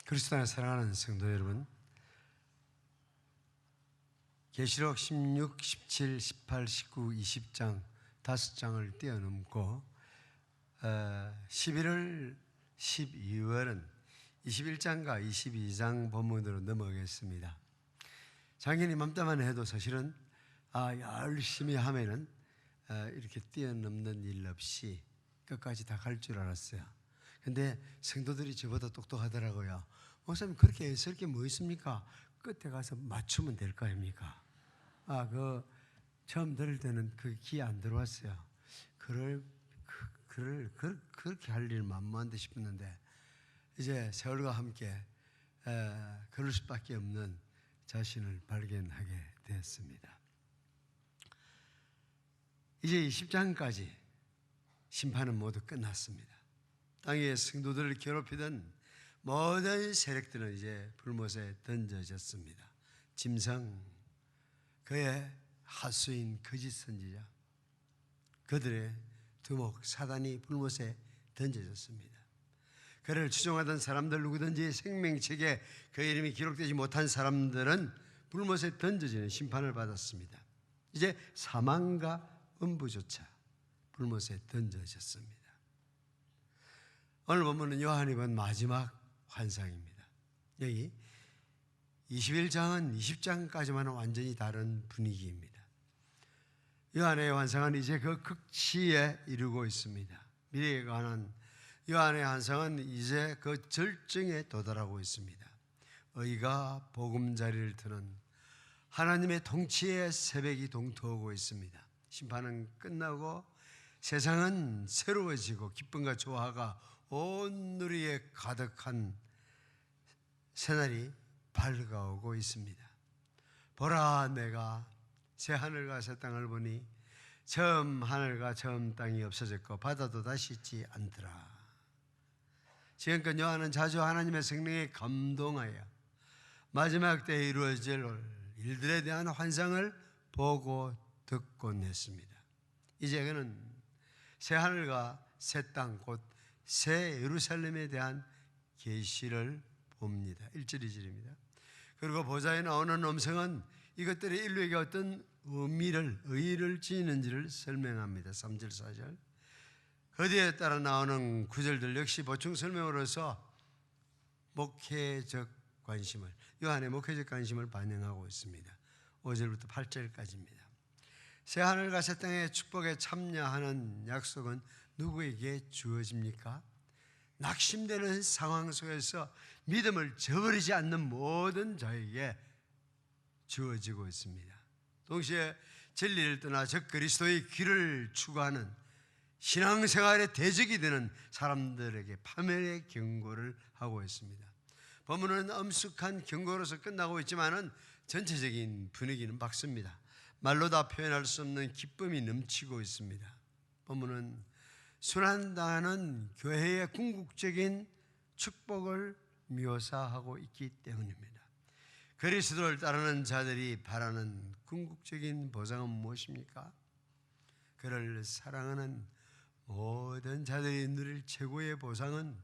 그리스도 안에 사랑하는 성도 여러분, 계시록 16, 17, 18, 19, 20장 5장을 뛰어넘고 11월, 12월은 21장과 22장 본문으로 넘어가겠습니다. 작년 이맘때만 해도 사실은 열심히 하면은 이렇게 뛰어넘는 일 없이 끝까지 다 갈 줄 알았어요. 근데 성도들이 저보다 똑똑하더라고요. 목사님, 그렇게 애쓸 게 뭐 있습니까? 끝에 가서 맞추면 될 거 아닙니까? 처음 들을 때는 그 귀에 안 들어왔어요. 그렇게 할 일 만무한데 싶었는데, 이제 세월과 함께 그럴 수밖에 없는 자신을 발견하게 되었습니다. 이제 20장까지 심판은 모두 끝났습니다. 땅의 성도들을 괴롭히던 모든 세력들은 이제 불못에 던져졌습니다. 짐승, 그의 하수인 거짓 선지자, 그들의 두목 사단이 불못에 던져졌습니다. 그를 추종하던 사람들 누구든지 생명책에 그 이름이 기록되지 못한 사람들은 불못에 던져지는 심판을 받았습니다. 이제 사망과 음부조차 불못에 던져졌습니다. 오늘 본문은 요한이 본 마지막 환상입니다. 여기 21장은 20장까지만은 완전히 다른 분위기입니다. 요한의 환상은 이제 그 극치에 이르고 있습니다. 미래에 관한 요한의 환상은 이제 그 절정에 도달하고 있습니다. 의가 보금자리를 트는 하나님의 통치의 새벽이 동토하고 있습니다. 심판은 끝나고 세상은 새로워지고 기쁨과 조화가 온 누리에 가득한 새날이 밝아오고 있습니다. 보라, 내가 새 하늘과 새 땅을 보니 처음 하늘과 처음 땅이 없어졌고 바다도 다시 있지 않더라. 지금껏 요한은 자주 하나님의 성령에 감동하여 마지막 때에 이루어질 일들에 대한 환상을 보고 듣곤 했습니다. 이제 그는 새 하늘과 새 땅, 곧 새 예루살렘에 대한 계시를 봅니다. 1절 2절입니다. 그리고 보좌에 나오는 음성은 이것들이 인류에게 어떤 의의를 지니는지를 설명합니다. 3절 4절. 그 뒤에 따라 나오는 구절들 역시 보충 설명으로서 목회적 관심을, 요한의 목회적 관심을 반영하고 있습니다. 5절부터 8절까지입니다. 새 하늘과 새 땅의 축복에 참여하는 약속은 누구에게 주어집니까? 낙심되는 상황 속에서 믿음을 저버리지 않는 모든 자에게 주어지고 있습니다. 동시에 진리를 떠나 적 그리스도의 길을 추구하는 신앙생활의 대적이 되는 사람들에게 파멸의 경고를 하고 있습니다. 본문은 엄숙한 경고로서 끝나고 있지만은 전체적인 분위기는 밝습니다. 말로 다 표현할 수 없는 기쁨이 넘치고 있습니다. 본문은 순환당하는 교회의 궁극적인 축복을 묘사하고 있기 때문입니다. 그리스도를 따르는 자들이 바라는 궁극적인 보상은 무엇입니까? 그를 사랑하는 모든 자들이 누릴 최고의 보상은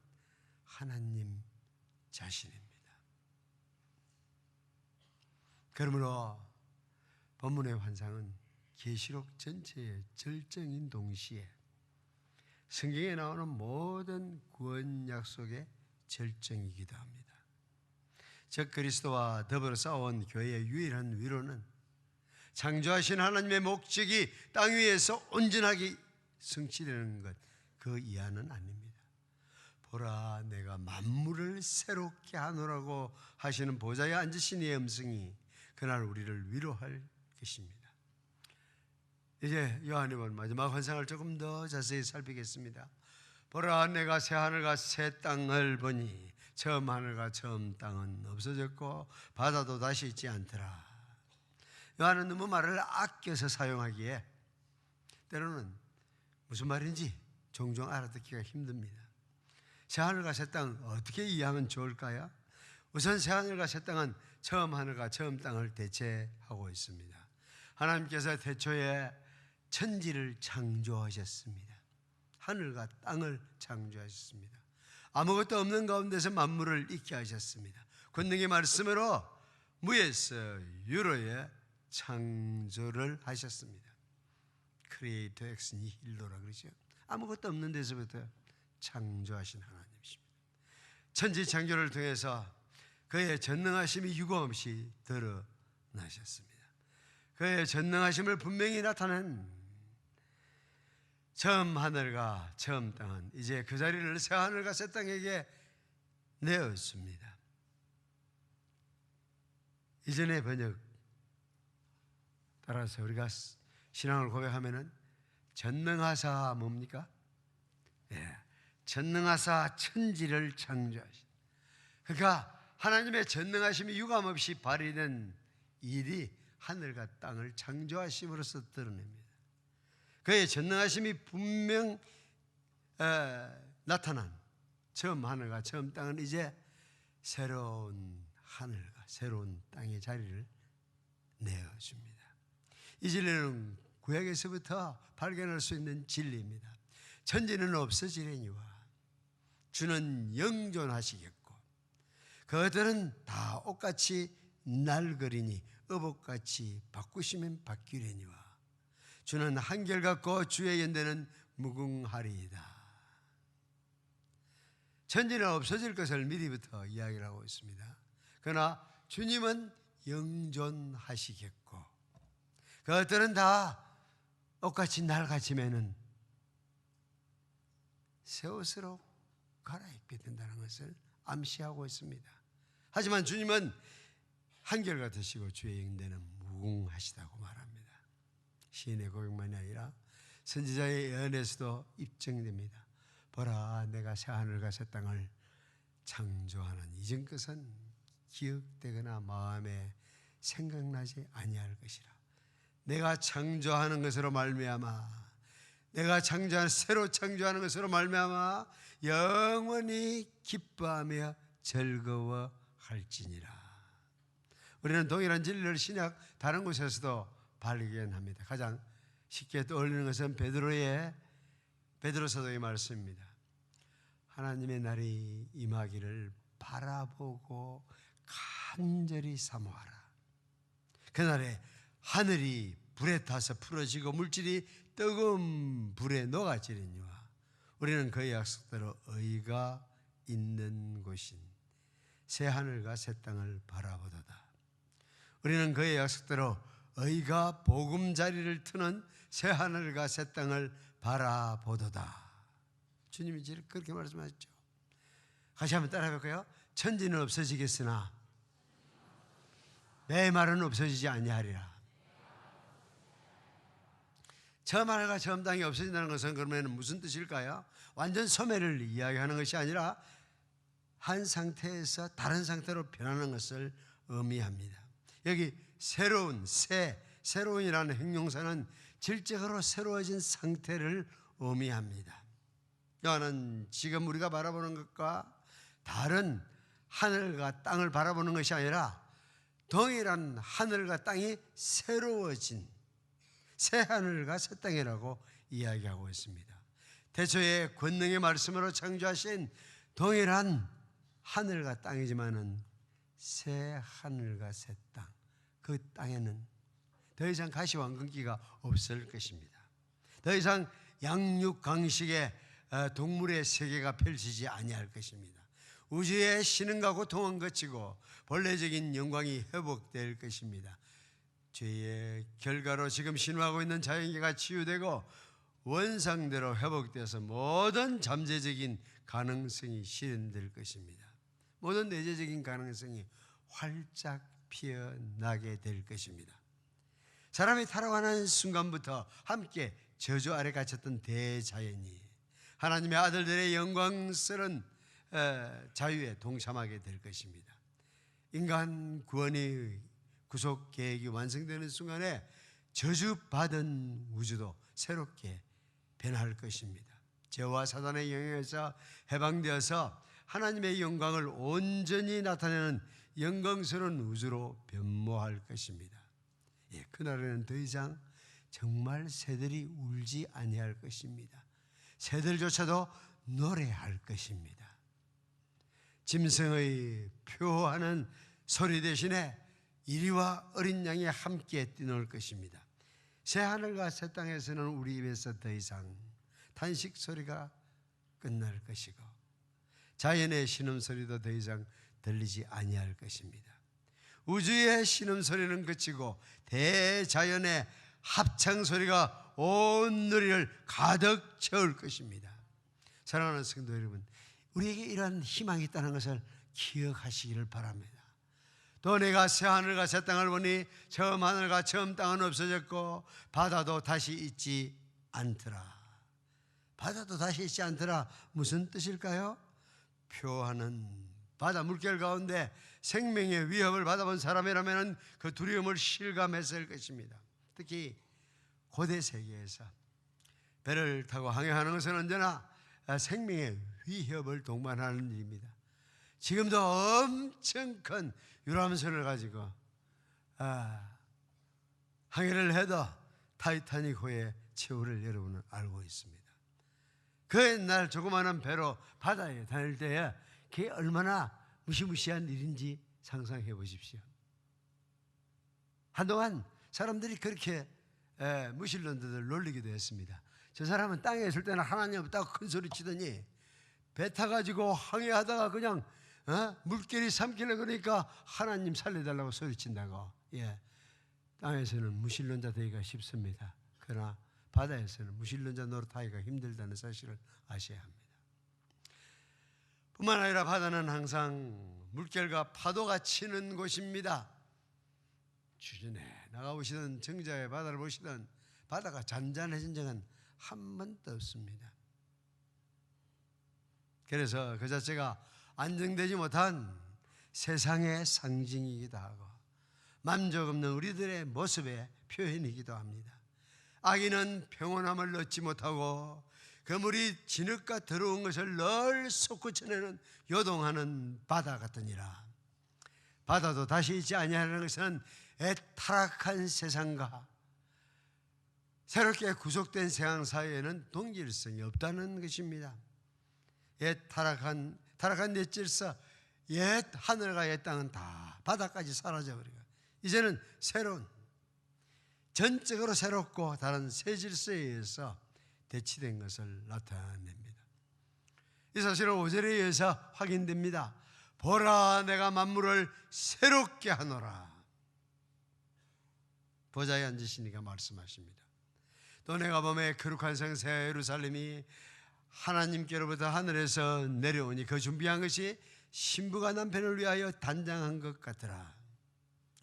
하나님 자신입니다. 그러므로 본문의 환상은 계시록 전체의 절정인 동시에 성경에 나오는 모든 구원 약속의 절정이기도 합니다. 즉 그리스도와 더불어 싸워온 교회의 유일한 위로는 창조하신 하나님의 목적이 땅 위에서 온전하게 성취되는 것, 그 이하는 아닙니다. 보라, 내가 만물을 새롭게 하노라고 하시는 보좌에 앉으신 이의 음성이 그날 우리를 위로할 것입니다. 이제 요한이 본 마지막 환상을 조금 더 자세히 살피겠습니다. 보라, 내가 새 하늘과 새 땅을 보니 처음 하늘과 처음 땅은 없어졌고 바다도 다시 있지 않더라. 요한은 너무 말을 아껴서 사용하기에 때로는 무슨 말인지 종종 알아듣기가 힘듭니다. 새 하늘과 새 땅 어떻게 이해하면 좋을까요? 우선 새 하늘과 새 땅은 처음 하늘과 처음 땅을 대체하고 있습니다. 하나님께서 태초에 천지를 창조하셨습니다. 하늘과 땅을 창조하셨습니다. 아무것도 없는 가운데서 만물을 있게 하셨습니다. 권능의 말씀으로 무에서 유로의 창조를 하셨습니다. 크리에이터 엑스 니힐로라 그러죠. 아무것도 없는 데서부터 창조하신 하나님이십니다. 천지 창조를 통해서 그의 전능하심이 유감없이 드러나셨습니다. 그의 전능하심을 분명히 나타낸 처음 하늘과 처음 땅은 이제 그 자리를 새 하늘과 새 땅에게 내었습니다. 이전의 번역 따라서 우리가 신앙을 고백하면은 전능하사 뭡니까? 예, 전능하사 천지를 창조하신. 그러니까 하나님의 전능하심이 유감없이 발휘된 일이 하늘과 땅을 창조하심으로써 드러냅니다. 그의 전능하심이 분명 나타난 처음 하늘과 처음 땅은 이제 새로운 하늘과 새로운 땅의 자리를 내어줍니다. 이 진리는 구약에서부터 발견할 수 있는 진리입니다. 천지는 없어지려니와 주는 영존하시겠고 그것들은 다 옷같이 낡으리니 의복같이 바꾸시면 바뀌려니와 주는 한결같고 주의 연대는 무궁하리이다. 천지는 없어질 것을 미리부터 이야기를 하고 있습니다. 그러나 주님은 영존하시겠고 그것들은 다 옷같이 낡아지면은 새 옷으로 갈아입게 된다는 것을 암시하고 있습니다. 하지만 주님은 한결같으시고 주의 영대는 무궁하시다고 말합니다. 시인의 고백만이 아니라 선지자의 예언에서도 입증됩니다. 보라, 내가 새 하늘과 새 땅을 창조하는 이전 것은 기억되거나 마음에 생각나지 아니할 것이라. 내가 창조하는 것으로 말미암아, 내가 새로 창조하는 것으로 말미암아 영원히 기뻐하며 즐거워할지니라. 우리는 동일한 진리를 신약 다른 곳에서도 발견합니다. 가장 쉽게 떠올리는 것은 베드로 사도의 말씀입니다. 하나님의 날이 임하기를 바라보고 간절히 사모하라. 그날에 하늘이 불에 타서 풀어지고 물질이 뜨거운 불에 녹아지리니와 우리는 그의 약속대로 의가 있는 곳인 새 하늘과 새 땅을 바라보도다. 우리는 그의 약속대로 의가 보금자리를 트는 새 하늘과 새 땅을 바라보도다. 주님이 그렇게 말씀하셨죠. 같이 한번 따라해 볼까요? 천지는 없어지겠으나 내 말은 없어지지 아니하리라. 처음 하늘과 처음 땅이 없어진다는 것은 그러면 무슨 뜻일까요? 완전 소멸을 이야기하는 것이 아니라 한 상태에서 다른 상태로 변하는 것을 의미합니다. 여기 새로운이라는 형용사는 질적으로 새로워진 상태를 의미합니다. 이거는 지금 우리가 바라보는 것과 다른 하늘과 땅을 바라보는 것이 아니라 동일한 하늘과 땅이 새로워진 새 하늘과 새 땅이라고 이야기하고 있습니다. 태초에 권능의 말씀으로 창조하신 동일한 하늘과 땅이지만은 새 하늘과 새 땅, 그 땅에는 더 이상 가시황금기가 없을 것입니다. 더 이상 양육강식의 동물의 세계가 펼치지 아니할 것입니다. 우주의 신음과 고통은 그치고 본래적인 영광이 회복될 것입니다. 죄의 결과로 지금 신화하고 있는 자연계가 치유되고 원상대로 회복되어서 모든 잠재적인 가능성이 실현될 것입니다. 모든 내재적인 가능성이 활짝 피어나게 될 것입니다. 사람이 타락하는 순간부터 함께 저주 아래 갇혔던 대자연이 하나님의 아들들의 영광스러운 자유에 동참하게 될 것입니다. 인간 구원의 구속 계획이 완성되는 순간에 저주받은 우주도 새롭게 변할 것입니다. 죄와 사단의 영향에서 해방되어서 하나님의 영광을 온전히 나타내는 영광스러운 우주로 변모할 것입니다. 그날에는 더 이상 정말 새들이 울지 아니할 것입니다. 새들조차도 노래할 것입니다. 짐승의 표하는 소리 대신에 이리와 어린 양이 함께 뛰놀 것입니다. 새 하늘과 새 땅에서는 우리 입에서 더 이상 탄식 소리가 끝날 것이고 자연의 신음소리도 더 이상 들리지 아니할 것입니다. 우주의 신음소리는 그치고 대자연의 합창소리가 온 누리를 가득 채울 것입니다. 사랑하는 성도 여러분, 우리에게 이러한 희망이 있다는 것을 기억하시기를 바랍니다. 또 내가 새 하늘과 새 땅을 보니 처음 하늘과 처음 땅은 없어졌고 바다도 다시 있지 않더라. 바다도 다시 있지 않더라. 무슨 뜻일까요? 표하는 바다 물결 가운데 생명의 위협을 받아본 사람이라면 그 두려움을 실감했을 것입니다. 특히 고대 세계에서 배를 타고 항해하는 것은 언제나 생명의 위협을 동반하는 일입니다. 지금도 엄청 큰 유람선을 가지고 항해를 해도 타이타닉호의 최후를 여러분은 알고 있습니다. 그 옛날 조그마한 배로 바다에 다닐 때에 그게 얼마나 무시무시한 일인지 상상해 보십시오. 한동안 사람들이 그렇게 무신론자들 놀리기도 했습니다. 저 사람은 땅에 있을 때는 하나님 없다고 큰 소리 치더니 배 타가지고 항해하다가 그냥 물결이 삼키려 그러니까 하나님 살려달라고 소리친다고. 땅에서는 무신론자 되기가 쉽습니다. 그러나 바다에서는 무신론자 노릇하기가 힘들다는 사실을 아셔야 합니다. 뿐만 아니라 바다는 항상 물결과 파도가 치는 곳입니다. 주전에 나가보시던 정자의 바다를 보시던 바다가 잔잔해진 적은 한 번도 없습니다. 그래서 그 자체가 안정되지 못한 세상의 상징이기도 하고 만족 없는 우리들의 모습의 표현이기도 합니다. 아기는 평온함을 얻지 못하고 그물이 진흙과 더러운 것을 늘 솟구쳐내는 요동하는 바다 같으니라. 바다도 다시 있지 아니하는 것은 애타락한 세상과 새롭게 구속된 세상 사이에는 동질성이 없다는 것입니다. 타락한 옛 질서, 옛 하늘과 옛 땅은 다 바다까지 사라져버리고 이제는 새로운 전적으로 새롭고 다른 새 질서에 의해서 대치된 것을 나타냅니다. 이 사실은 5절에 의해서 확인됩니다. 보라, 내가 만물을 새롭게 하노라. 보좌에 앉으시니까 말씀하십니다. 또 내가 보매 거룩한 성 새 예루살렘이 하나님께로부터 하늘에서 내려오니 그 준비한 것이 신부가 남편을 위하여 단장한 것 같더라.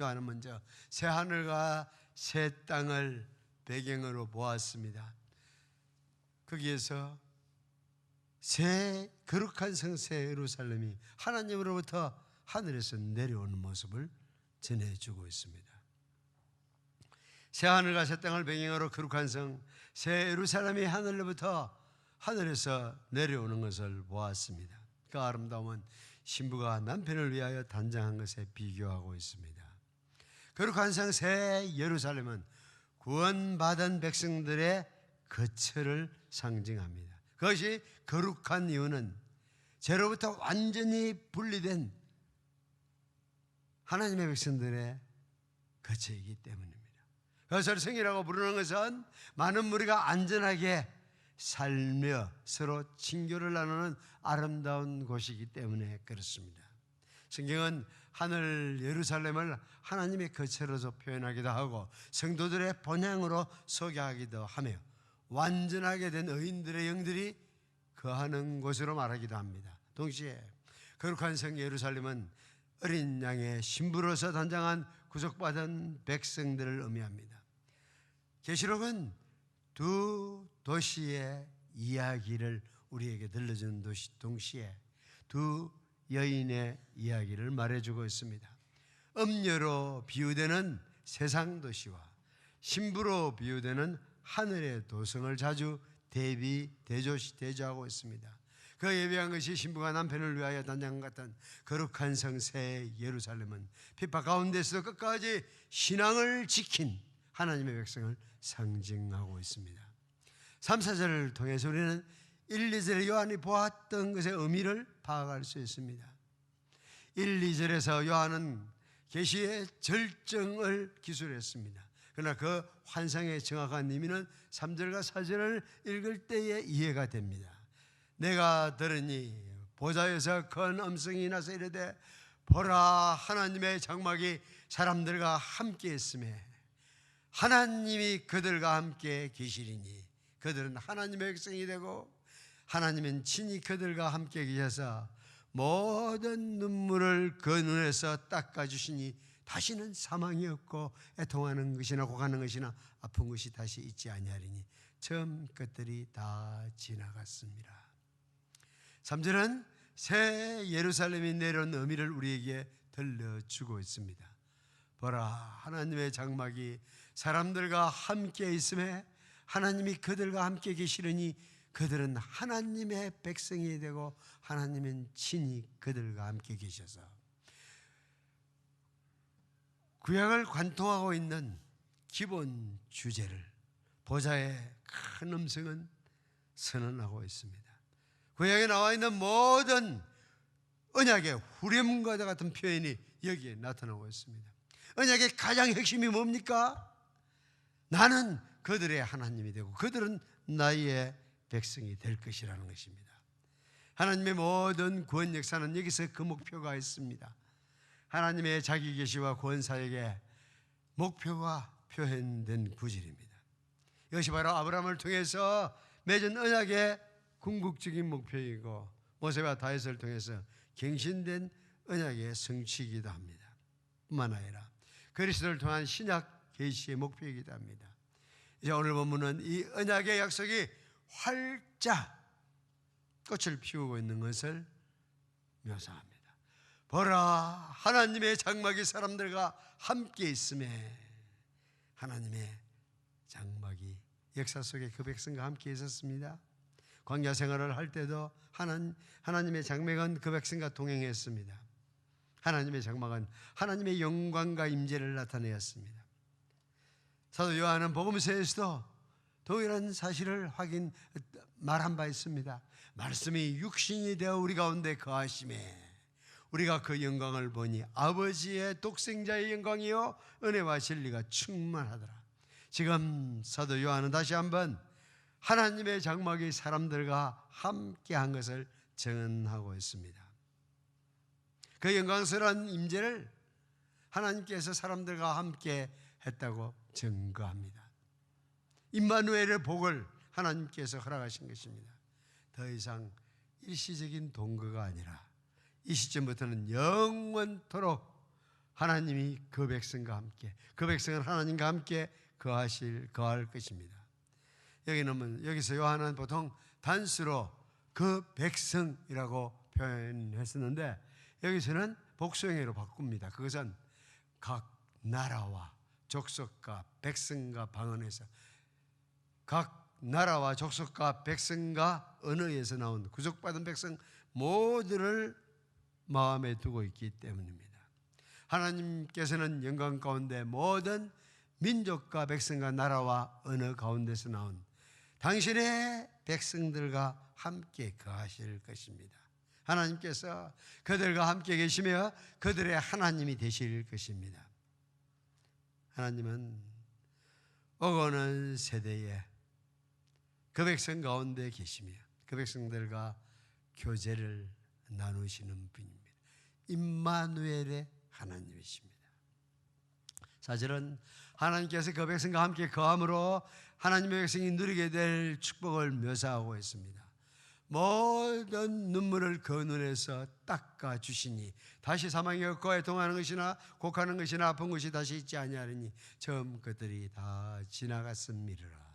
요한은 먼저 새 하늘과 새 땅을 배경으로 보았습니다. 거기에서 새 거룩한 성 새 예루살렘이 하나님으로부터 하늘에서 내려오는 모습을 전해주고 있습니다. 새 하늘과 새 땅을 배경으로 거룩한 성 새 예루살렘이 하늘에서 내려오는 것을 보았습니다. 그 아름다움은 신부가 남편을 위하여 단장한 것에 비교하고 있습니다. 거룩한 성 새 예루살렘은 구원받은 백성들의 거처를 상징합니다. 그것이 거룩한 이유는 죄로부터 완전히 분리된 하나님의 백성들의 거처이기 때문입니다. 그것을 성이라고 부르는 것은 많은 무리가 안전하게 살며 서로 친교를 나누는 아름다운 곳이기 때문에 그렇습니다. 성경은 하늘 예루살렘을 하나님의 거처로서 표현하기도 하고 성도들의 본향으로 소개하기도 하며 완전하게 된 의인들의 영들이 거하는 곳으로 말하기도 합니다. 동시에 거룩한 성 예루살렘은 어린 양의 신부로서 단장한 구속받은 백성들을 의미합니다. 계시록은 두 도시의 이야기를 우리에게 들려주는 동시에 두 여인의 이야기를 말해주고 있습니다. 음녀로 비유되는 세상 도시와 신부로 비유되는 하늘의 도성을 자주 대조하고 있습니다. 그 예비한 것이 신부가 남편을 위하여 단장한 같은 거룩한 성 새 예루살렘은 핍박 가운데서도 끝까지 신앙을 지킨 하나님의 백성을 상징하고 있습니다. 3, 4절을 통해서 우리는 1, 2절에 요한이 보았던 것의 의미를 파악할 수 있습니다. 1, 2절에서 요한은 계시의 절정을 기술했습니다. 그러나 그 환상의 정확한 의미는 3절과 4절을 읽을 때에 이해가 됩니다. 내가 들으니 보좌에서 큰 음성이 나서 이르되 보라, 하나님의 장막이 사람들과 함께 있음에 하나님이 그들과 함께 계시리니 그들은 하나님의 백성이 되고 하나님은 친히 그들과 함께 계셔서 모든 눈물을 그 눈에서 닦아주시니 다시는 사망이 없고 애통하는 것이나 고가는 것이나 아픈 것이 다시 있지 아니하리니 처음 것들이 다 지나갔습니다. 3절은 새 예루살렘이 내려온 의미를 우리에게 들려주고 있습니다. 보라, 하나님의 장막이 사람들과 함께 있음에 하나님이 그들과 함께 계시려니 그들은 하나님의 백성이 되고 하나님은 친히 그들과 함께 계셔서 구약을 관통하고 있는 기본 주제를 보좌의 큰 음성은 선언하고 있습니다. 구약에 나와 있는 모든 언약의 후렴과 같은 표현이 여기에 나타나고 있습니다. 언약의 가장 핵심이 뭡니까? 나는 그들의 하나님이 되고 그들은 나의 백성이 될 것이라는 것입니다. 하나님의 모든 구원 역사는 여기서 그 목표가 있습니다. 하나님의 자기 계시와 구원 사역의 목표가 표현된 구절입니다. 이것이 바로 아브라함을 통해서 맺은 언약의 궁극적인 목표이고 모세와 다윗을 통해서 갱신된 언약의 성취이기도 합니다. 뿐만 아니라 그리스도를 통한 신약 계시의 목표이기도 합니다. 이제 오늘 본문은 이 언약의 약속이 활짝 꽃을 피우고 있는 것을 묘사합니다. 보라, 하나님의 장막이 사람들과 함께 있음에 하나님의 장막이 역사 속에 그 백성과 함께 있었습니다. 광야 생활을 할 때도 하나님의 장막은 그 백성과 동행했습니다. 하나님의 장막은 하나님의 영광과 임재를 나타내었습니다. 사도 요한은 복음서에서도 동일한 사실을 말한 바 있습니다. 말씀이 육신이 되어 우리 가운데 거하심에 우리가 그 영광을 보니 아버지의 독생자의 영광이요 은혜와 진리가 충만하더라. 지금 사도 요한은 다시 한번 하나님의 장막이 사람들과 함께한 것을 증언하고 있습니다. 그 영광스러운 임재를 하나님께서 사람들과 함께 했다고 증거합니다. 임마누엘의 복을 하나님께서 허락하신 것입니다. 더 이상 일시적인 동거가 아니라 이 시점부터는 영원토록 하나님이 그 백성과 함께, 그 백성은 하나님과 함께 거할 것입니다. 여기서 요한은 보통 단수로 그 백성이라고 표현했었는데 여기서는 복수형으로 바꿉니다. 그것은 각 나라와 족속과 백성과 방언에서 각 나라와 족속과 백성과 언어에서 나온 구속받은 백성 모두를 마음에 두고 있기 때문입니다. 하나님께서는 영광 가운데 모든 민족과 백성과 나라와 언어 가운데서 나온 당신의 백성들과 함께 거하실 것입니다. 하나님께서 그들과 함께 계시며 그들의 하나님이 되실 것입니다. 하나님은 오고는 세대에 그 백성 가운데 계시며 그 백성들과 교제를 나누시는 분입니다. 임마누엘의 하나님이십니다. 4절은 하나님께서 그 백성과 함께 거함으로 하나님의 백성이 누리게 될 축복을 묘사하고 있습니다. 모든 눈물을 그 눈에서 닦아주시니 다시 사망이 없고 애통하는 것이나 곡하는 것이나 아픈 것이 다시 있지 아니하리니 처음 것들이 다 지나갔음이라.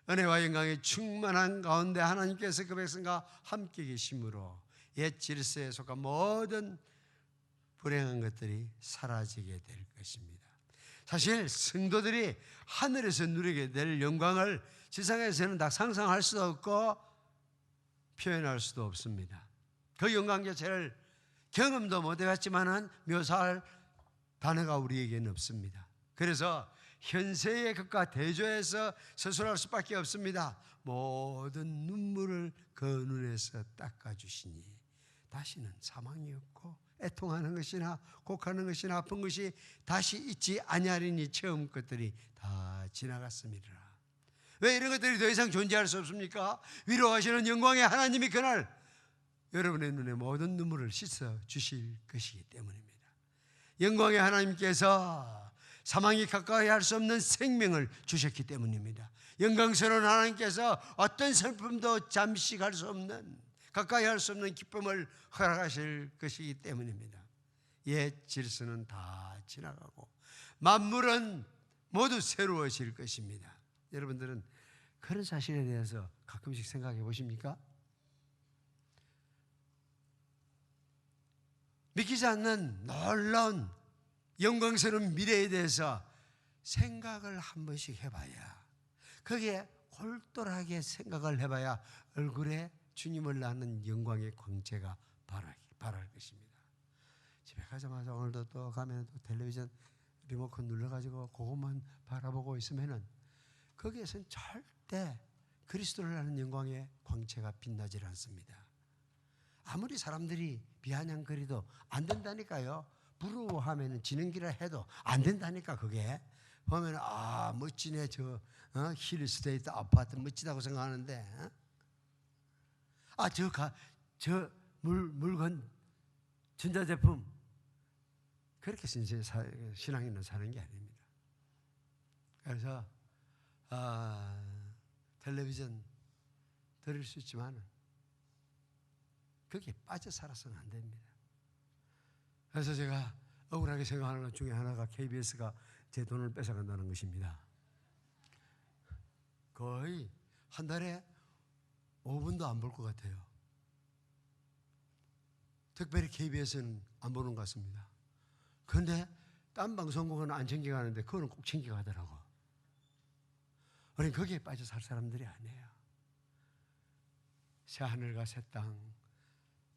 은혜와 영광이 충만한 가운데 하나님께서 그 백성과 함께 계심으로 옛 질서에 속한 모든 불행한 것들이 사라지게 될 것입니다. 사실 성도들이 하늘에서 누리게 될 영광을 지상에서는 다 상상할 수도 없고 표현할 수도 없습니다. 그 영광 자체를 경험도 못 해봤지만은 묘사할 단어가 우리에게는 없습니다. 그래서 현세의 것과 대조해서 서술할 수밖에 없습니다. 모든 눈물을 그 눈에서 닦아주시니 다시는 사망이 없고 애통하는 것이나 곡하는 것이나 아픈 것이 다시 있지 아니하리니 처음 것들이 다 지나갔음이라. 왜 이런 것들이 더 이상 존재할 수 없습니까? 위로하시는 영광의 하나님이 그날 여러분의 눈에 모든 눈물을 씻어 주실 것이기 때문입니다. 영광의 하나님께서 사망이 가까이 할 수 없는 생명을 주셨기 때문입니다. 영광스러운 하나님께서 어떤 슬픔도 잠시 갈 수 없는, 가까이 할 수 없는 기쁨을 허락하실 것이기 때문입니다. 옛 질서는 다 지나가고 만물은 모두 새로워질 것입니다. 여러분들은 그런 사실에 대해서 가끔씩 생각해 보십니까? 믿기지 않는 놀라운 영광스러운 미래에 대해서 생각을 한 번씩 해봐야, 거기에 골똘하게 생각을 해봐야 얼굴에 주님을 낳는 영광의 광채가 발할 것입니다. 집에 가자마자 오늘도 또 가면 또 텔레비전 리모컨 눌러가지고 그것만 바라보고 있으면은 거기에서는 절대 그리스도를 아는 영광의 광채가 빛나질 않습니다. 아무리 사람들이 비아냥거리도 안 된다니까요. 부러워하면 지는 길을 해도 안 된다니까. 그게 보면 멋지네, 저 힐스테이트 아파트 멋지다고 생각하는데, 저 물건 전자제품 그렇게 신앙인은 사는 게 아닙니다. 그래서 텔레비전 들을 수 있지만 거기에 빠져 살아서는 안 됩니다. 그래서 제가 억울하게 생각하는 것 중에 하나가 KBS가 제 돈을 뺏어간다는 것입니다. 거의 한 달에 5분도 안 볼 것 같아요. 특별히 KBS는 안 보는 것 같습니다. 그런데 딴 방송국은 안 챙겨가는데 그거는 꼭 챙겨가더라고. 우리는 거기에 빠져 살 사람들이 아니에요. 새 하늘과 새 땅,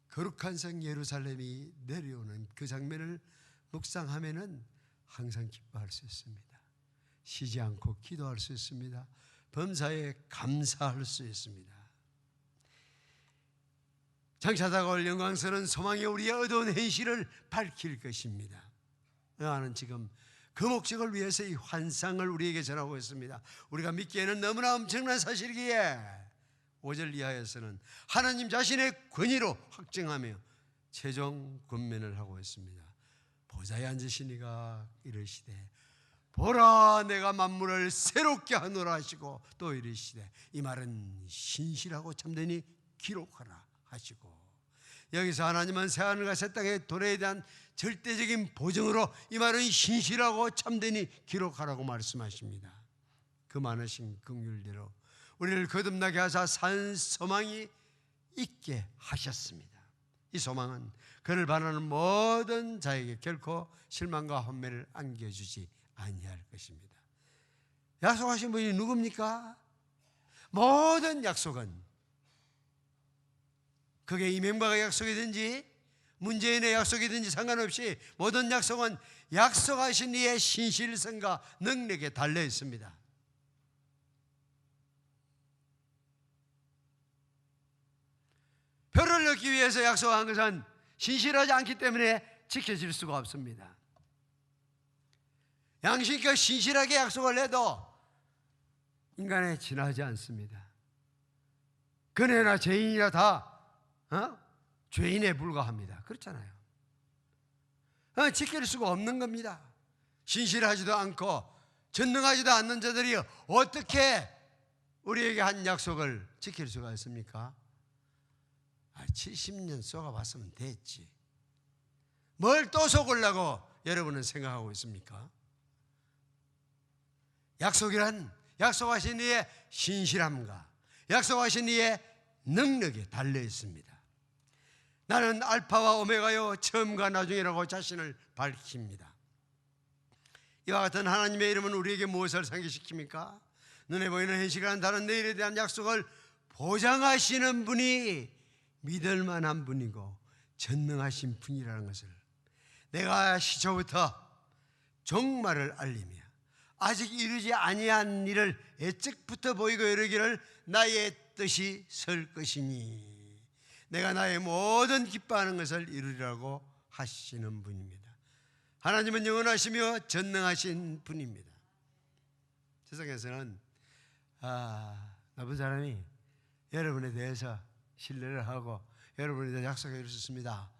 거룩한 성 예루살렘이 내려오는 그 장면을 묵상하면은 항상 기뻐할 수 있습니다. 쉬지 않고 기도할 수 있습니다. 범사에 감사할 수 있습니다. 장차 다가올 영광스러운 소망이 우리의 어두운 현실을 밝힐 것입니다. 요한은 지금 그 목적을 위해서 이 환상을 우리에게 전하고 있습니다. 우리가 믿기에는 너무나 엄청난 사실이기에 5절 이하에서는 하나님 자신의 권위로 확증하며 최종 권면을 하고 있습니다. 보좌에 앉으신 이가 이르시되 보라 내가 만물을 새롭게 하노라 하시고, 또 이르시되 이 말은 신실하고 참되니 기록하라 하시고, 여기서 하나님은 새하늘과 새 땅의 도래에 대한 절대적인 보증으로 이 말은 신실하고 참되니 기록하라고 말씀하십니다. 그 많으신 긍휼대로 우리를 거듭나게 하사 산 소망이 있게 하셨습니다. 이 소망은 그를 바라는 모든 자에게 결코 실망과 혼매를 안겨주지 아니할 것입니다. 약속하신 분이 누굽니까? 모든 약속은, 그게 이명박의 약속이든지 문재인의 약속이든지 상관없이 모든 약속은 약속하신 이의 신실성과 능력에 달려 있습니다. 표를 얻기 위해서 약속한 것은 신실하지 않기 때문에 지켜질 수가 없습니다. 양심껏 신실하게 약속을 해도 인간에 지나지 않습니다. 그네나 죄인이나 다 죄인에 불과합니다. 그렇잖아요. 지킬 수가 없는 겁니다. 신실하지도 않고 전능하지도 않는 자들이 어떻게 우리에게 한 약속을 지킬 수가 있습니까? 70년 쏘가봤으면 됐지. 뭘 또 속으려고 여러분은 생각하고 있습니까? 약속이란 약속하신 이의 신실함과 약속하신 이의 능력에 달려 있습니다. 나는 알파와 오메가요 처음과 나중이라고 자신을 밝힙니다. 이와 같은 하나님의 이름은 우리에게 무엇을 상기시킵니까? 눈에 보이는 현실과는 다른 내일에 대한 약속을 보장하시는 분이 믿을 만한 분이고 전능하신 분이라는 것을, 내가 시초부터 종말을 알리며 아직 이루지 아니한 일을 애측부터 보이고 이르기를 나의 뜻이 설 것이니 내가 나의 모든 기뻐하는 것을 이루리라고 하시는 분입니다. 하나님은 영원하시며 전능하신 분입니다. 세상에서는 나쁜 사람이 여러분에 대해서 신뢰를 하고 여러분에 대해서 약속해 주셨습니다.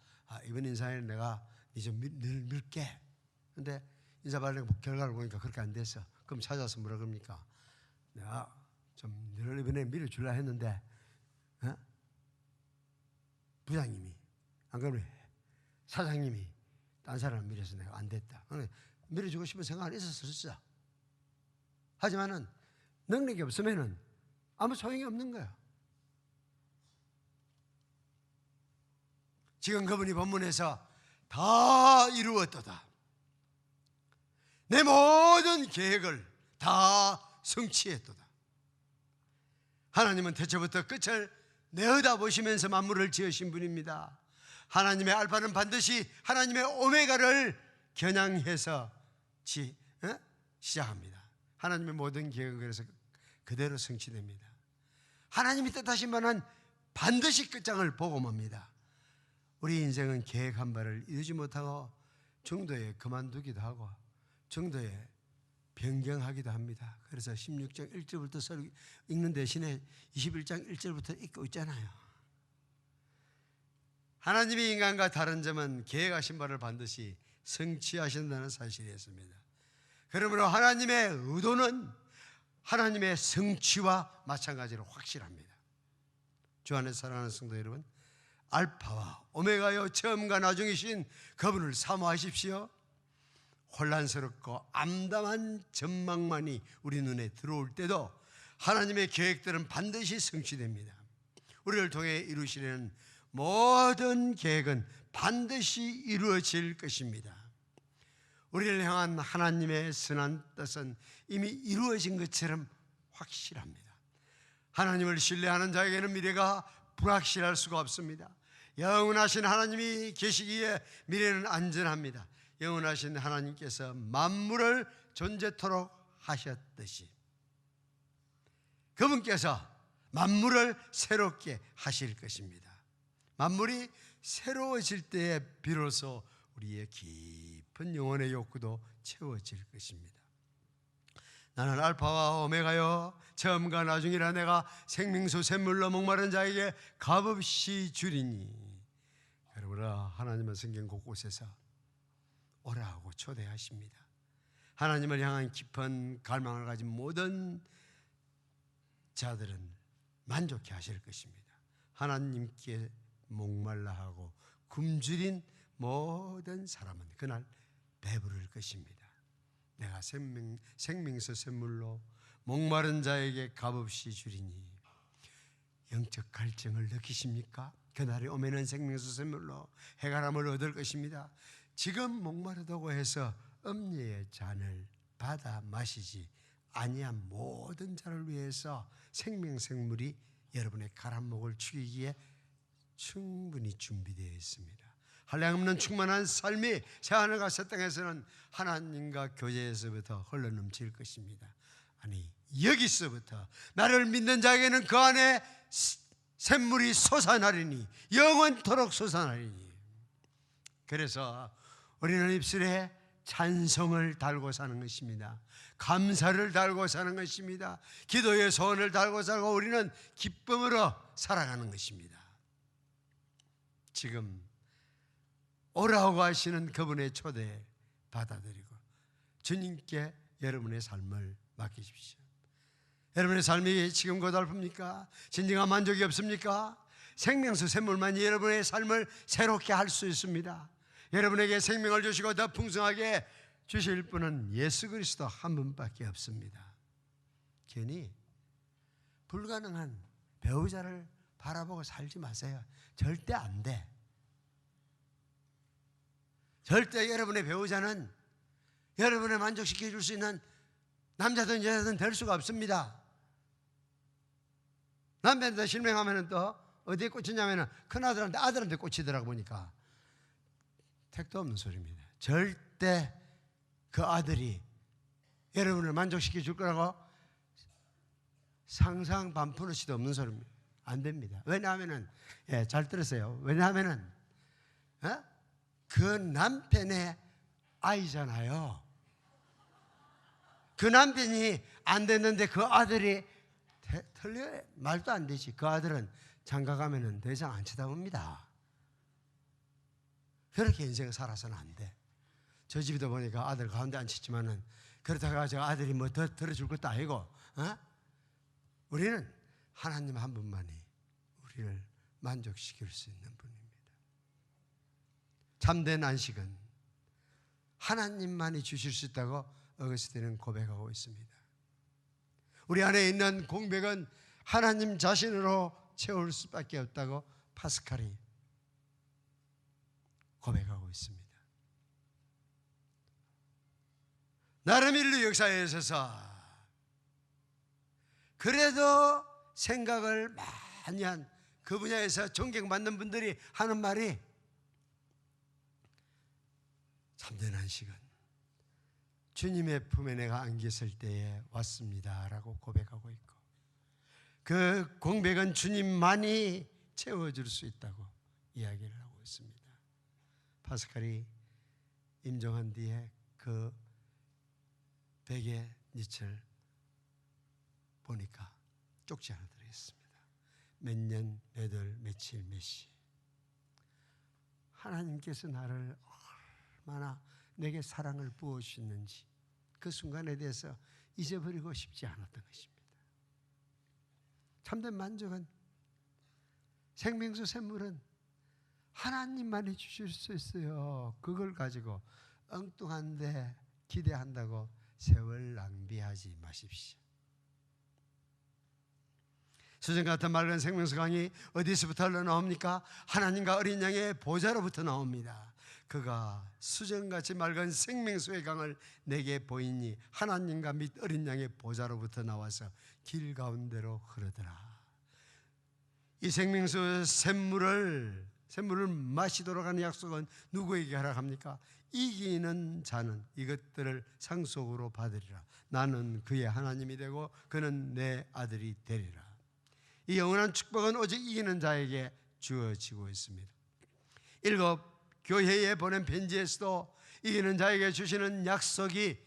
이번 인사에는 내가 니 좀 늘 밀게. 근데 인사 받는 결과를 보니까 그렇게 안 됐어. 그럼 찾아서 뭐라 그럽니까? 내가 좀 늘 이번에 밀어주려 했는데 부장님이 안 그러면 사장님이 딴 사람을 밀어서 내가 안 됐다. 밀어주고 싶은 생각은 있었어. 하지만은 능력이 없으면은 아무 소용이 없는 거야. 지금 그분이 본문에서 다 이루었도다. 내 모든 계획을 다 성취했도다. 하나님은 태초부터 끝을 내어다보시면서 만물을 지으신 분입니다. 하나님의 알파는 반드시 하나님의 오메가를 겨냥해서 시작합니다. 하나님의 모든 계획은 그래서 그대로 성취됩니다. 하나님이 뜻하신 바는 반드시 끝장을 보고 맙니다. 우리 인생은 계획한 바를 이루지 못하고 정도에 그만두기도 하고 정도에 변경하기도 합니다. 그래서 16장 1절부터 읽는 대신에 21장 1절부터 읽고 있잖아요. 하나님이 인간과 다른 점은 계획하신 바를 반드시 성취하신다는 사실이었습니다. 그러므로 하나님의 의도는 하나님의 성취와 마찬가지로 확실합니다. 주 안에 사랑하는 성도 여러분, 알파와 오메가여 처음과 나중이신 그분을 사모하십시오. 혼란스럽고 암담한 전망만이 우리 눈에 들어올 때도 하나님의 계획들은 반드시 성취됩니다. 우리를 통해 이루시려는 모든 계획은 반드시 이루어질 것입니다. 우리를 향한 하나님의 선한 뜻은 이미 이루어진 것처럼 확실합니다. 하나님을 신뢰하는 자에게는 미래가 불확실할 수가 없습니다. 영원하신 하나님이 계시기에 미래는 안전합니다. 영원하신 하나님께서 만물을 존재토록 하셨듯이 그분께서 만물을 새롭게 하실 것입니다. 만물이 새로워질 때에 비로소 우리의 깊은 영혼의 욕구도 채워질 것입니다. 나는 알파와 오메가요 처음과 나중이라 내가 생명수 샘물로 목마른 자에게 값없이 주리니. 여러분아, 하나님은 성경 곳곳에서 오라고 초대하십니다. 하나님을 향한 깊은 갈망을 가진 모든 자들은 만족해 하실 것입니다. 하나님께 목말라 하고 굶주린 모든 사람은 그날 배부를 것입니다. 내가 생명수 샘물로 목마른 자에게 값없이 주리니. 영적 갈증을 느끼십니까? 그날이 오면은 생명수 샘물로 해가람을 얻을 것입니다. 지금 목마르다고 해서 음료의 잔을 받아 마시지 아니한 모든 자를 위해서 생명샘물이 여러분의 가람목을 죽이기에 충분히 준비되어 있습니다. 한량없는 충만한 삶이 새하늘과 새 땅에서는 하나님과 교제에서부터 흘러넘칠 것입니다. 아니, 여기서부터 나를 믿는 자에게는 그 안에 샘물이 솟아나리니, 영원토록 솟아나리니. 그래서 우리는 입술에 찬송을 달고 사는 것입니다. 감사를 달고 사는 것입니다. 기도의 소원을 달고 살고 우리는 기쁨으로 살아가는 것입니다. 지금 오라고 하시는 그분의 초대 받아들이고 주님께 여러분의 삶을 맡기십시오. 여러분의 삶이 지금 고달픕니까? 진정한 만족이 없습니까? 생명수 샘물만이 여러분의 삶을 새롭게 할 수 있습니다. 여러분에게 생명을 주시고 더 풍성하게 주실 분은 예수 그리스도 한 분밖에 없습니다. 괜히 불가능한 배우자를 바라보고 살지 마세요. 절대 안 돼. 절대 여러분의 배우자는 여러분을 만족시켜 줄 수 있는 남자든 여자든 될 수가 없습니다. 남편한테 실명하면 또 어디에 꽂히냐면 큰아들한테, 아들한테 꽂히더라고 보니까. 택도 없는 소리입니다. 절대 그 아들이 여러분을 만족시켜 줄 거라고 상상 반푼의 시도 없는 소리입니다. 안 됩니다. 왜냐하면은, 잘 들으세요. 왜냐하면은 그 그 남편의 아이잖아요. 그 남편이 안 됐는데 그 아들이 틀려 말도 안 되지. 그 아들은 장가 가면은 더 이상 안 쳐다봅니다. 그렇게 인생을 살아서는 안 돼. 저 집에도 보니까 아들 가운데 앉혔지만은 그렇다가 저 아들이 뭐 더 들어줄 것도 아니고, 우리는 하나님 한 분만이 우리를 만족시킬 수 있는 분입니다. 참된 안식은 하나님만이 주실 수 있다고 어거스틴은 고백하고 있습니다. 우리 안에 있는 공백은 하나님 자신으로 채울 수밖에 없다고 파스칼이 고백하고 있습니다. 나름 인류 역사에 있어서 그래도 생각을 많이 한 그 분야에서 존경받는 분들이 하는 말이 참된 안식은 주님의 품에 내가 안겼을 때에 왔습니다 라고 고백하고 있고, 그 공백은 주님만이 채워줄 수 있다고 이야기를 하고 있습니다. 파스칼이 임종한 뒤에 그 베개 닛을 보니까 쪽지 하나 들어있습니다. 몇 년, 몇 월, 며칠, 몇 시. 하나님께서 나를 얼마나 내게 사랑을 부어주셨는지 그 순간에 대해서 잊어버리고 싶지 않았던 것입니다. 참된 만족은, 생명수 샘물은 하나님만이 주실 수 있어요. 그걸 가지고 엉뚱한데 기대한다고 세월 낭비하지 마십시오. 수정 같은 맑은 생명수 강이 어디서부터 흘러나옵니까? 하나님과 어린 양의 보좌로부터 나옵니다. 그가 수정같이 맑은 생명수의 강을 내게 보이니 하나님과 및 어린 양의 보좌로부터 나와서 길 가운데로 흐르더라. 이 생명수 샘물을 마시도록 하는 약속은 누구에게 허락합니까? 이기는 자는 이것들을 상속으로 받으리라. 나는 그의 하나님이 되고 그는 내 아들이 되리라. 이 영원한 축복은 오직 이기는 자에게 주어지고 있습니다. 7 교회에 보낸 편지에서도 이기는 자에게 주시는 약속이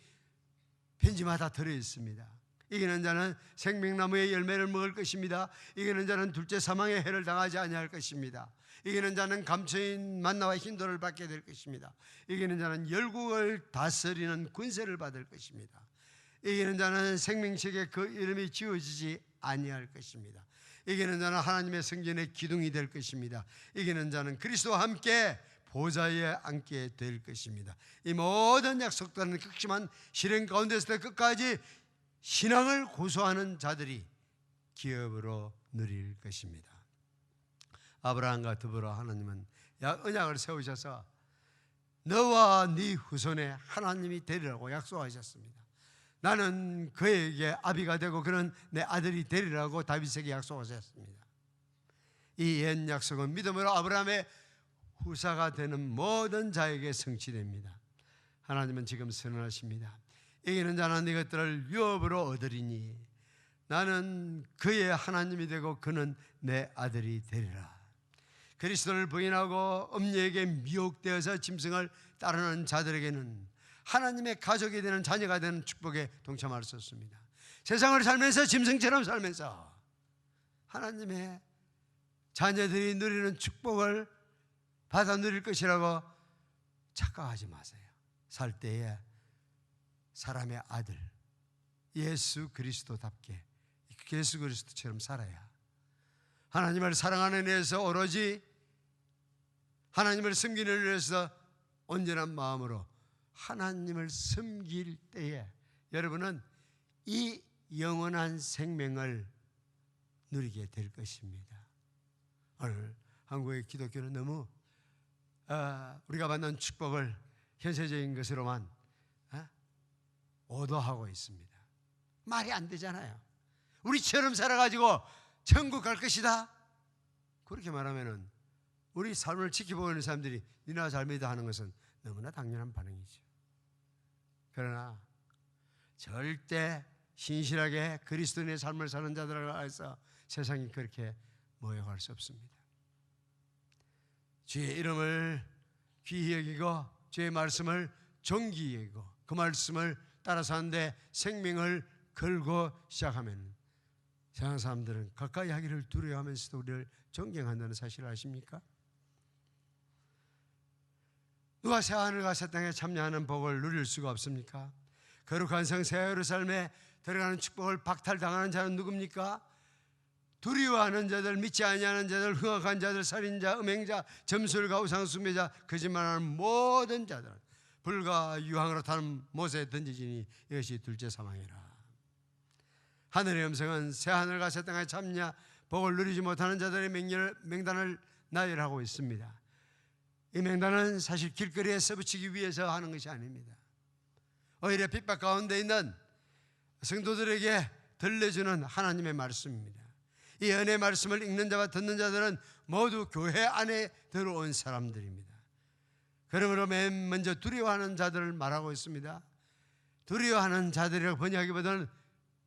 편지마다 들어있습니다. 이기는 자는 생명나무의 열매를 먹을 것입니다. 이기는 자는 둘째 사망의 해를 당하지 아니할 것입니다. 이기는 자는 감춰인 만나와 힘도를 받게 될 것입니다. 이기는 자는 열국을 다스리는 군세를 받을 것입니다. 이기는 자는 생명책에 그 이름이 지어지지 아니할 것입니다. 이기는 자는 하나님의 성전의 기둥이 될 것입니다. 이기는 자는 그리스도와 함께 보좌에 앉게 될 것입니다. 이 모든 약속들은 극심한 실행 가운데서 끝까지 신앙을 고수하는 자들이 기업으로 누릴 것입니다. 아브라함과 더불어 하나님은 언약을 세우셔서 너와 네 후손에 하나님이 되리라고 약속하셨습니다. 나는 그에게 아비가 되고 그는 내 아들이 되리라고 다윗에게 약속하셨습니다. 이 옛 약속은 믿음으로 아브라함의 후사가 되는 모든 자에게 성취됩니다. 하나님은 지금 선언하십니다. 이기는 자는 이것들을 유업으로 얻으리니 나는 그의 하나님이 되고 그는 내 아들이 되리라. 그리스도를 부인하고 음녀에게 미혹되어서 짐승을 따르는 자들에게는 하나님의 가족이 되는 자녀가 되는 축복에 동참할 수 없습니다. 세상을 살면서 짐승처럼 살면서 하나님의 자녀들이 누리는 축복을 받아 누릴 것이라고 착각하지 마세요. 살 때에 사람의 아들 예수 그리스도답게 예수 그리스도처럼 살아야 하나님을 사랑하는 데에서 오로지 하나님을 섬기는 데에서 온전한 마음으로 하나님을 섬길 때에 여러분은 이 영원한 생명을 누리게 될 것입니다. 오늘 한국의 기독교는 너무 우리가 받는 축복을 현세적인 것으로만 오도하고 있습니다. 말이 안 되잖아요. 우리처럼 살아가지고 천국 갈 것이다 그렇게 말하면은 우리 삶을 지켜보는 사람들이 니나 잘 믿어 하는 것은 너무나 당연한 반응이죠. 그러나 절대 신실하게 그리스도인의 삶을 사는 자들을 위해서 세상이 그렇게 모여갈 수 없습니다. 주의 이름을 귀히 여기고 주의 말씀을 존귀히 여기고 그 말씀을 따라 사는데 생명을 걸고 시작하면 세상 사람들은 가까이 하기를 두려워하면서도 우리를 존경한다는 사실을 아십니까? 누가 새하늘과 새 땅에 참여하는 복을 누릴 수가 없습니까? 거룩한 성 새 예루살렘에 들어가는 축복을 박탈당하는 자는 누굽니까? 두려워하는 자들, 믿지 아니하는 자들, 흥악한 자들, 살인자, 음행자, 점술가, 우상숭배자, 거짓말하는 모든 자들은 불과 유황으로 타는 못에 던지지니 이것이 둘째 사망이라. 하늘의 음성은 새하늘과 새 땅에 참여 복을 누리지 못하는 자들의 맹단을 나열하고 있습니다. 이 맹단은 사실 길거리에 써붙이기 위해서 하는 것이 아닙니다. 오히려 핍박 가운데 있는 성도들에게 들려주는 하나님의 말씀입니다. 이 은혜의 말씀을 읽는 자와 듣는 자들은 모두 교회 안에 들어온 사람들입니다. 그러므로 맨 먼저 두려워하는 자들을 말하고 있습니다. 두려워하는 자들이라고 번역하기보다는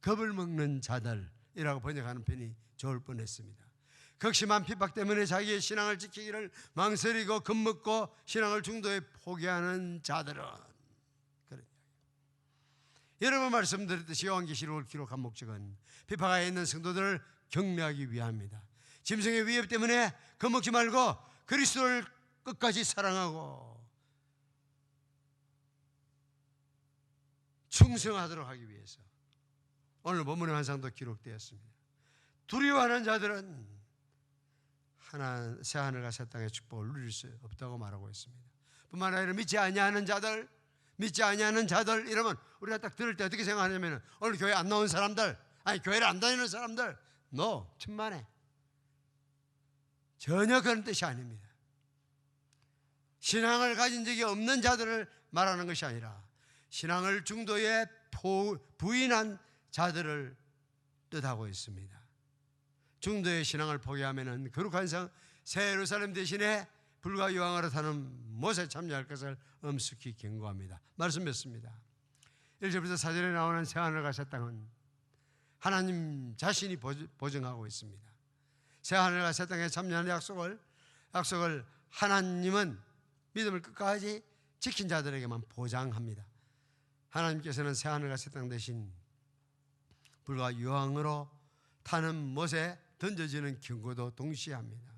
겁을 먹는 자들이라고 번역하는 편이 좋을 뻔했습니다. 극심한 핍박 때문에 자기의 신앙을 지키기를 망설이고 겁먹고 신앙을 중도에 포기하는 자들은, 여러 번 말씀드렸듯이 요한계시록을 기록한 목적은 핍박하에 있는 성도들을 격려하기 위함입니다. 짐승의 위협 때문에 겁먹지 말고 그리스도를 끝까지 사랑하고 충성하도록 하기 위해서 오늘 본문의 환상도 기록되었습니다. 두려워하는 자들은 새하늘과 새 땅의 축복을 누릴 수 없다고 말하고 있습니다. 뿐만 아니라 믿지 아니하는 자들 이러면 우리가 딱 들을 때 어떻게 생각하냐면 오늘 교회 안 나온 사람들, 아니 교회를 안 다니는 사람들, 천만에. 전혀 그런 뜻이 아닙니다. 신앙을 가진 적이 없는 자들을 말하는 것이 아니라 신앙을 중도에 부인한 자들을 뜻하고 있습니다. 중도의 신앙을 포기하면 거룩한 성 새 예루살렘 대신에 불과 유황으로 타는 못에 참여할 것을 엄숙히 경고합니다. 말씀 맺습니다. 1절부터 4절에 나오는 새하늘과 새 땅은 하나님 자신이 보증하고 있습니다. 새하늘과 새 땅에 참여하는 약속을 하나님은 믿음을 끝까지 지킨 자들에게만 보장합니다. 하나님께서는 새하늘과 새 땅 대신 불과 유황으로 타는 못에 던져지는 경고도 동시에 합니다.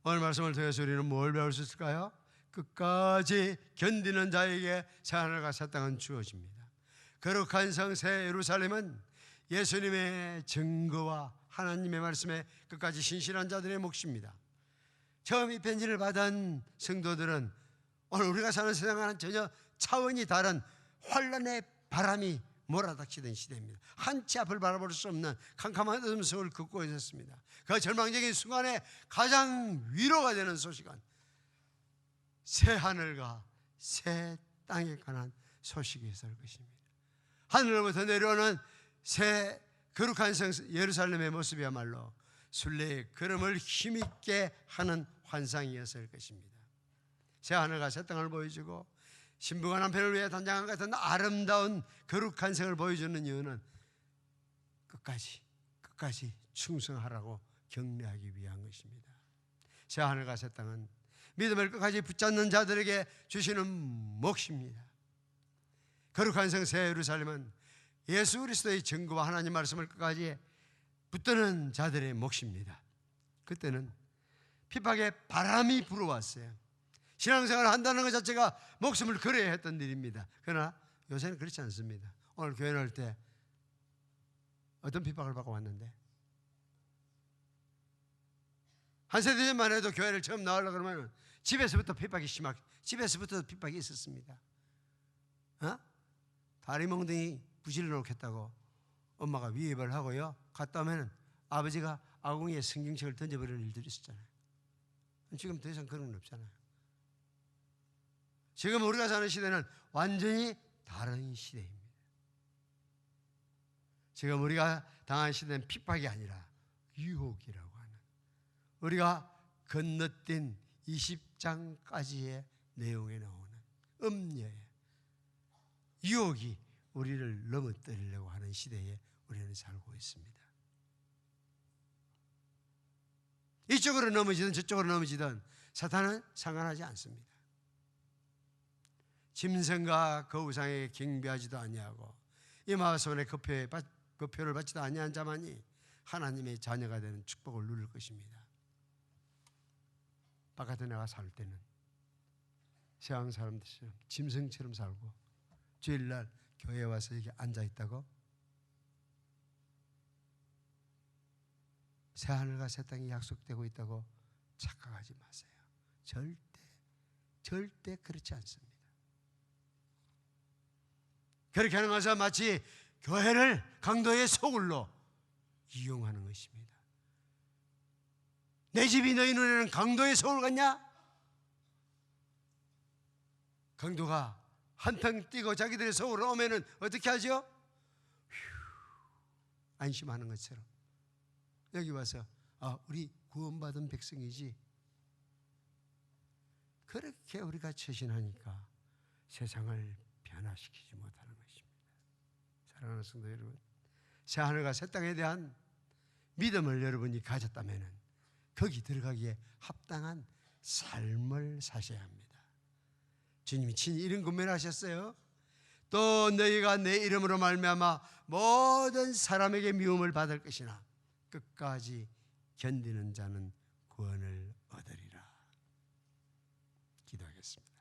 오늘 말씀을 통해서 우리는 뭘 배울 수 있을까요? 끝까지 견디는 자에게 새하늘과 새 땅은 주어집니다. 거룩한 성 새 예루살렘은 예수님의 증거와 하나님의 말씀에 끝까지 신실한 자들의 몫입니다. 처음 이 편지를 받은 성도들은 오늘 우리가 사는 세상과는 전혀 차원이 다른 환란의 바람이 몰아닥치던 시대입니다. 한치 앞을 바라볼 수 없는 캄캄한 어둠 속을 걷고 있었습니다. 그 절망적인 순간에 가장 위로가 되는 소식은 새 하늘과 새 땅에 관한 소식이었을 것입니다. 하늘로부터 내려오는 새 거룩한 성 예루살렘의 모습이야말로 순례의 걸음을 힘있게 하는 환상이었을 것입니다. 새 하늘과 새 땅을 보여주고 신부가 남편을 위해 단장한 같은 아름다운 거룩한 성을 보여주는 이유는 끝까지 충성하라고 격려하기 위한 것입니다. 새 하늘과 새 땅은 믿음을 끝까지 붙잡는 자들에게 주시는 몫입니다. 거룩한 성 새 예루살렘은 예수 그리스도의 증거와 하나님 말씀을 끝까지 붙드는 자들의 몫입니다. 그때는 핍박의 바람이 불어왔어요. 신앙생활을 한다는 것 자체가 목숨을 걸어야 했던 일입니다. 그러나 요새는 그렇지 않습니다. 오늘 교회 나올 때 어떤 핍박을 받고 왔는데, 한 세대 전만 해도 교회를 처음 나오려고 그러면 집에서부터 핍박이 있었습니다. 다리 몽둥이 부질러 놓겠다고 엄마가 위협을 하고요, 갔다 오면 아버지가 아궁이에 성경책을 던져버리는 일들이 있었잖아요. 지금 더 이상 그런 건 없잖아요. 지금 우리가 사는 시대는 완전히 다른 시대입니다. 지금 우리가 당한 시대는 핍박이 아니라 유혹이라고 하는, 우리가 건너뛴 20장까지의 내용에 나오는 음녀의 유혹이 우리를 넘어뜨리려고 하는 시대에 우리는 살고 있습니다. 이쪽으로 넘어지든 저쪽으로 넘어지든 사탄은 상관하지 않습니다. 짐승과 그 우상에게 경배하지도 아니하고 이마손에 그 표를 받지도 아니한 자만이 하나님의 자녀가 되는 축복을 누릴 것입니다. 바깥에 나가 살 때는 세상 사람들처럼 짐승처럼 살고 주일날 교회에 와서 여기 앉아있다고 새하늘과 새 땅이 약속되고 있다고 착각하지 마세요. 절대 그렇지 않습니다. 그렇게 하는 것은 마치 교회를 강도의 소굴로 이용하는 것입니다. 내 집이 너희 눈에는 강도의 소굴 같냐? 강도가 한탕 뛰고 자기들의 소굴을 오면은 어떻게 하죠? 안심하는 것처럼 여기 와서 우리 구원받은 백성이지. 그렇게 우리가 처신하니까 세상을 변화시키지 못하는 것입니다. 사랑하는 성도 여러분, 새하늘과 새 땅에 대한 믿음을 여러분이 가졌다면 거기 들어가기에 합당한 삶을 사셔야 합니다. 주님이 친히 이런 권면을 하셨어요. 또 너희가 내 이름으로 말미암아 모든 사람에게 미움을 받을 것이나 끝까지 견디는 자는 구원을 얻으리라. 기도하겠습니다.